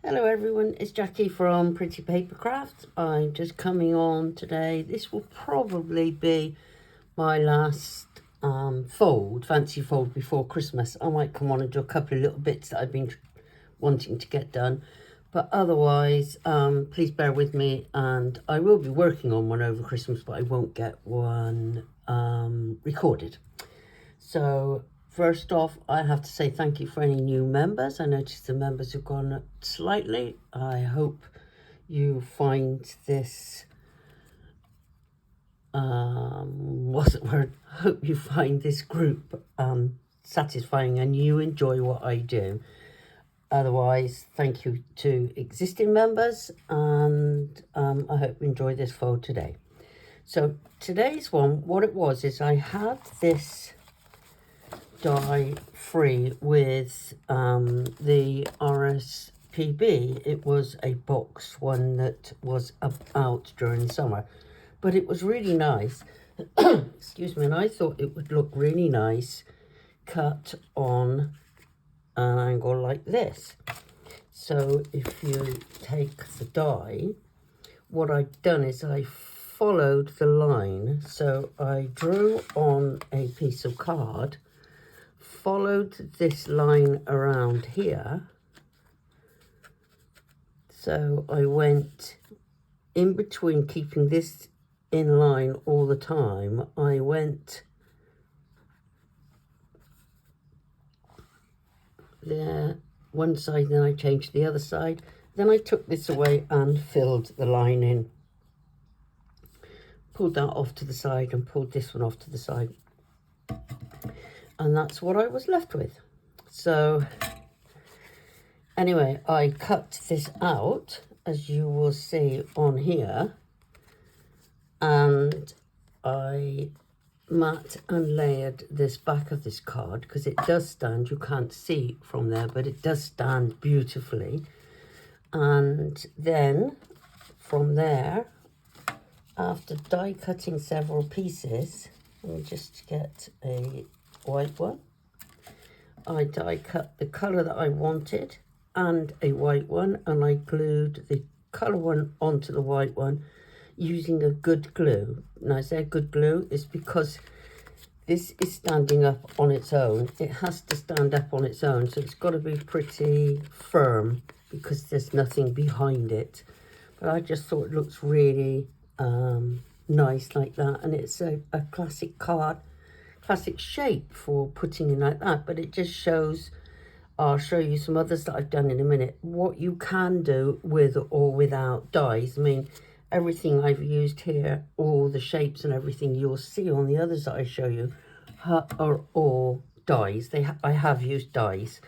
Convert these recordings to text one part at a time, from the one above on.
Hello everyone, it's Jackie from Pretty Paper Craft. I'm just coming on today. This will probably be my last fancy fold before Christmas. I might come on and do a couple of little bits that I've been wanting to get done. But otherwise, please bear with me, and I will be working on one over Christmas, but I won't get one recorded. So first off, I have to say thank you for any new members. I noticed the members have gone up slightly. I hope you find this, what's the word? Hope you find this group satisfying and you enjoy what I do. Otherwise, thank you to existing members, and I hope you enjoy this fold today. So today's one, what it was is I had this die free with the RSPB. It was a box one that was out during the summer, but it was really nice. Excuse me. And I thought it would look really nice cut on an angle like this. So if you take the die, what I've done is I followed the line. So I drew on a piece of card, followed this line around here. So I went in between, keeping this in line all the time. I went there one side, then I changed the other side. Then I took this away and filled the line in. Pulled that off to the side and pulled this one off to the side. And that's what I was left with. So anyway, I cut this out, as you will see on here, and I mat and layered this back of this card because it does stand. You can't see from there, but it does stand beautifully. And then from there, after die cutting several pieces, let me just get a white one. I die cut the colour that I wanted and a white one, and I glued the colour one onto the white one using a good glue. Now I say good glue is because this is standing up on its own. It has to stand up on its own, so it's got to be pretty firm because there's nothing behind it. But I just thought it looks really nice like that, and it's a classic card, classic shape for putting in like that. But it just shows, I'll show you some others that I've done in a minute, what you can do with or without dies. I mean, everything I've used here, all the shapes and everything you'll see on the others that I show you are all dies. I have used dies,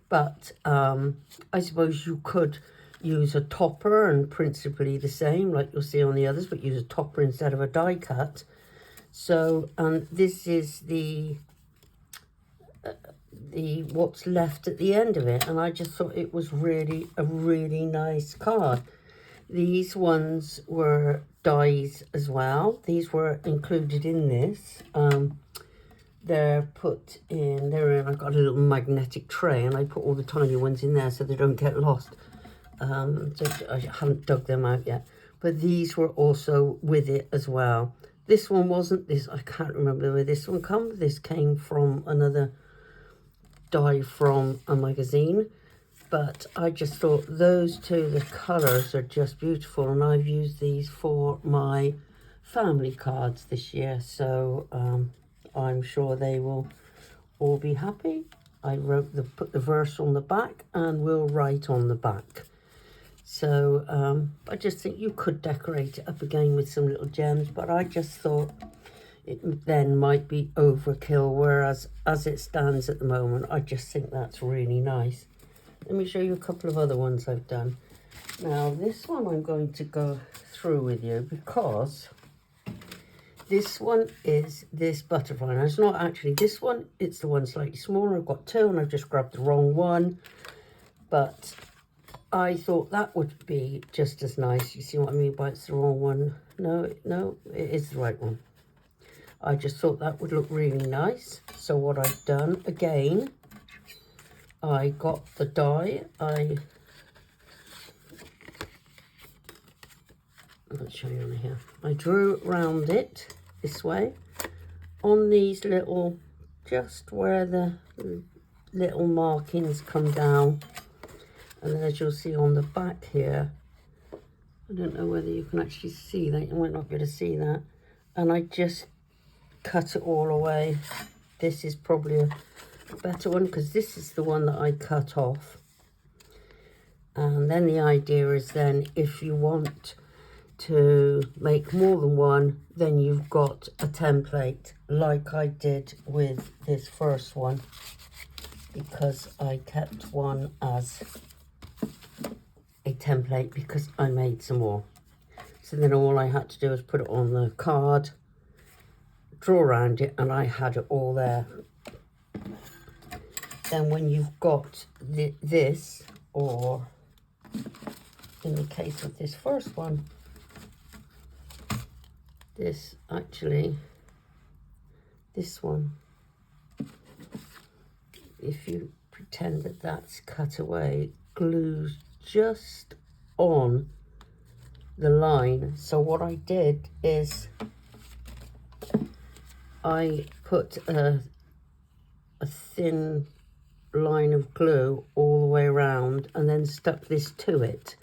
but I suppose you could use a topper and principally the same like you'll see on the others, but use a topper instead of a die cut. So this is the what's left at the end of it, and I just thought it was really a really nice card. These ones were dies as well. These were included in this. They're put in, I've got a little magnetic tray and I put all the tiny ones in there so they don't get lost. So I haven't dug them out yet, but these were also with it as well. This one wasn't, I can't remember where this one comes. This came from another die from a magazine, but I just thought those two, the colours are just beautiful, and I've used these for my family cards this year, so I'm sure they will all be happy. I put the verse on the back and will write on the back. So I just think you could decorate it up again with some little gems, but I just thought it then might be overkill, whereas as it stands at the moment, I just think that's really nice. Let me show you a couple of other ones I've done. Now this one I'm going to go through with you because this one is this butterfly. Now it's not actually this one, it's the one slightly smaller. I've got two and I've just grabbed the wrong one, but I thought that would be just as nice. You see what I mean by it's the wrong one? No, it is the right one. I just thought that would look really nice. So what I've done, again, I got the die, I I'll show you on here. I drew around it this way on these little, just where the little markings come down. And then as you'll see on the back here, I don't know whether you can actually see that. You might not be able to see that. And I just cut it all away. This is probably a better one because this is the one that I cut off. And then the idea is then if you want to make more than one, then you've got a template like I did with this first one, because I kept one as a template because I made some more. So then all I had to do was put it on the card, draw around it, and I had it all there. Then when you've got this, or in the case of this first one, this one, if you pretend that that's cut away, glues just on the line. So what I did is I put a thin line of glue all the way around and then stuck this to it.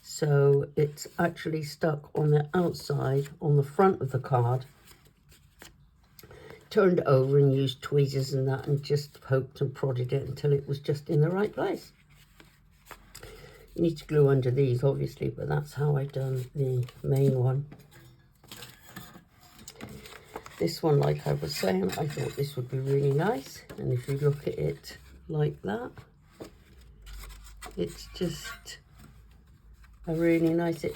So it's actually stuck on the outside, on the front of the card. Turned it over and used tweezers and that and just poked and prodded it until it was just in the right place. You need to glue under these obviously, but that's how I done the main one. This one, like I was saying, I thought this would be really nice. And if you look at it like that, it's just a really nice, it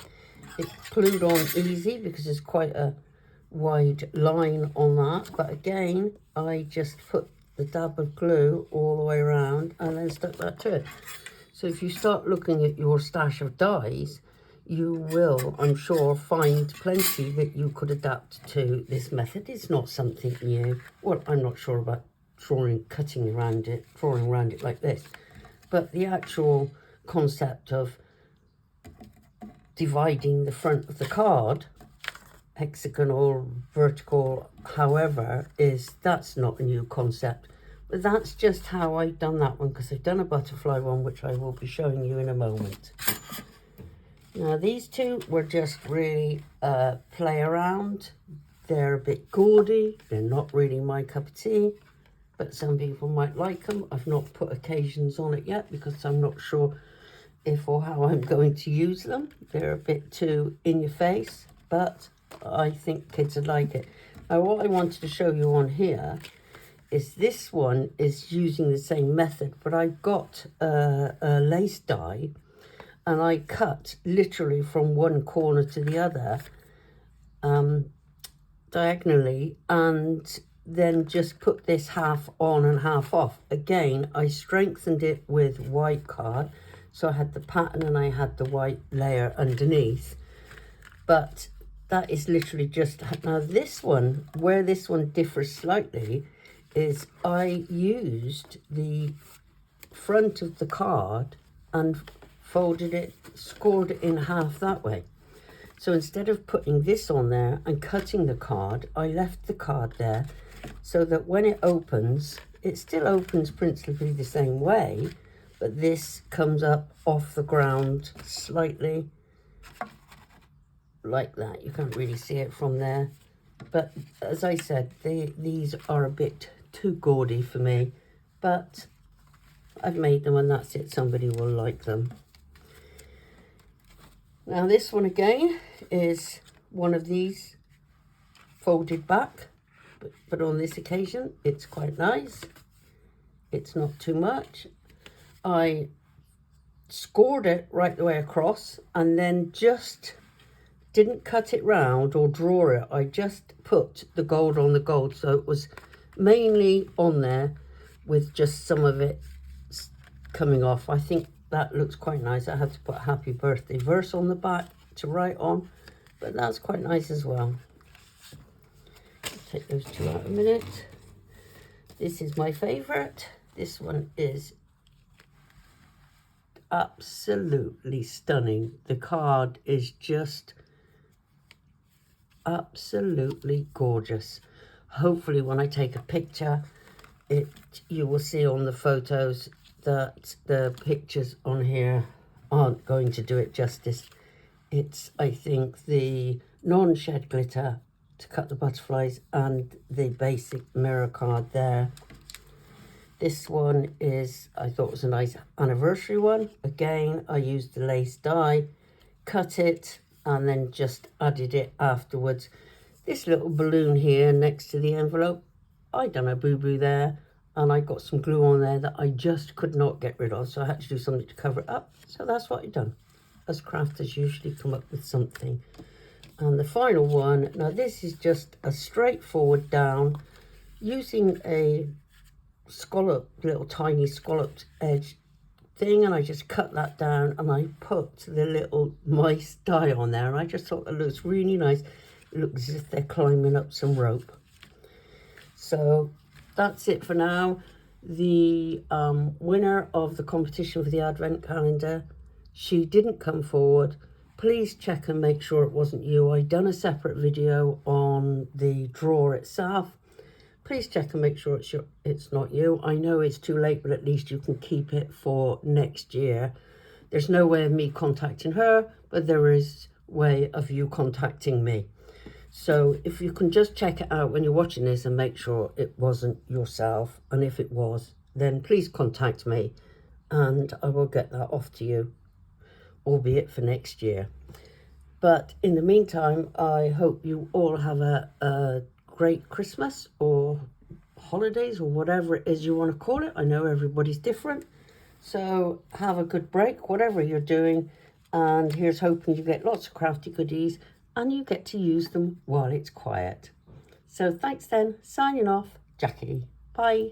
glued on easy because there's quite a wide line on that. But again, I just put the dab of glue all the way around and then stuck that to it. So if you start looking at your stash of dies, you will, I'm sure, find plenty that you could adapt to this method. It's not something new. Well, I'm not sure about drawing around it like this. But the actual concept of dividing the front of the card, hexagonal, vertical, however, that's not a new concept. But that's just how I've done that one, because I've done a butterfly one, which I will be showing you in a moment. Now, these two were just really play around. They're a bit gaudy. They're not really my cup of tea, but some people might like them. I've not put occasions on it yet because I'm not sure if or how I'm going to use them. They're a bit too in your face, but I think kids would like it. Now, what I wanted to show you on here is this one is using the same method, but I've got a lace die, and I cut literally from one corner to the other diagonally, and then just put this half on and half off. Again, I strengthened it with white card, so I had the pattern and I had the white layer underneath. But that is literally just, now this one, where this one differs slightly, is I used the front of the card and folded it, scored it in half that way. So instead of putting this on there and cutting the card, I left the card there so that when it opens, it still opens principally the same way, but this comes up off the ground slightly like that. You can't really see it from there. But as I said, these are a bit too gaudy for me, but I've made them and that's it. Somebody will like them. Now this one again is one of these folded back, but on this occasion it's quite nice. It's not too much. I scored it right the way across and then just didn't cut it round or draw it. I just put the gold on the gold, so it was mainly on there with just some of it coming off. I think that looks quite nice. I had to put happy birthday verse on the back to write on, but that's quite nice as well. I'll take those two out a minute. This is my favorite. This one is absolutely stunning. The card is just absolutely gorgeous. Hopefully when I take a picture, you will see on the photos that the pictures on here aren't going to do it justice. It's, I think, the non-shed glitter to cut the butterflies and the basic mirror card there. This one is, I thought was a nice anniversary one. Again, I used the lace die, cut it, and then just added it afterwards. This little balloon here next to the envelope, I done a boo-boo there, and I got some glue on there that I just could not get rid of, so I had to do something to cover it up. So that's what I've done. Us crafters usually come up with something. And the final one, now this is just a straightforward down, using a scallop, little tiny scalloped edge thing, and I just cut that down and I put the little mice die on there, and I just thought it looks really nice. It looks as if they're climbing up some rope. So that's it for now. The winner of the competition for the advent calendar, she didn't come forward. Please check and make sure it wasn't you. I done a separate video on the draw itself. Please check and make sure it's not you. I know it's too late, but at least you can keep it for next year. There's no way of me contacting her, but there is way of you contacting me. So if you can just check it out when you're watching this and make sure it wasn't yourself. And if it was, then please contact me and I will get that off to you, albeit for next year. But in the meantime, I hope you all have a great Christmas or holidays or whatever it is you want to call it. I know everybody's different. So have a good break, whatever you're doing. And here's hoping you get lots of crafty goodies and you get to use them while it's quiet. So thanks then. Signing off, Jackie. Bye.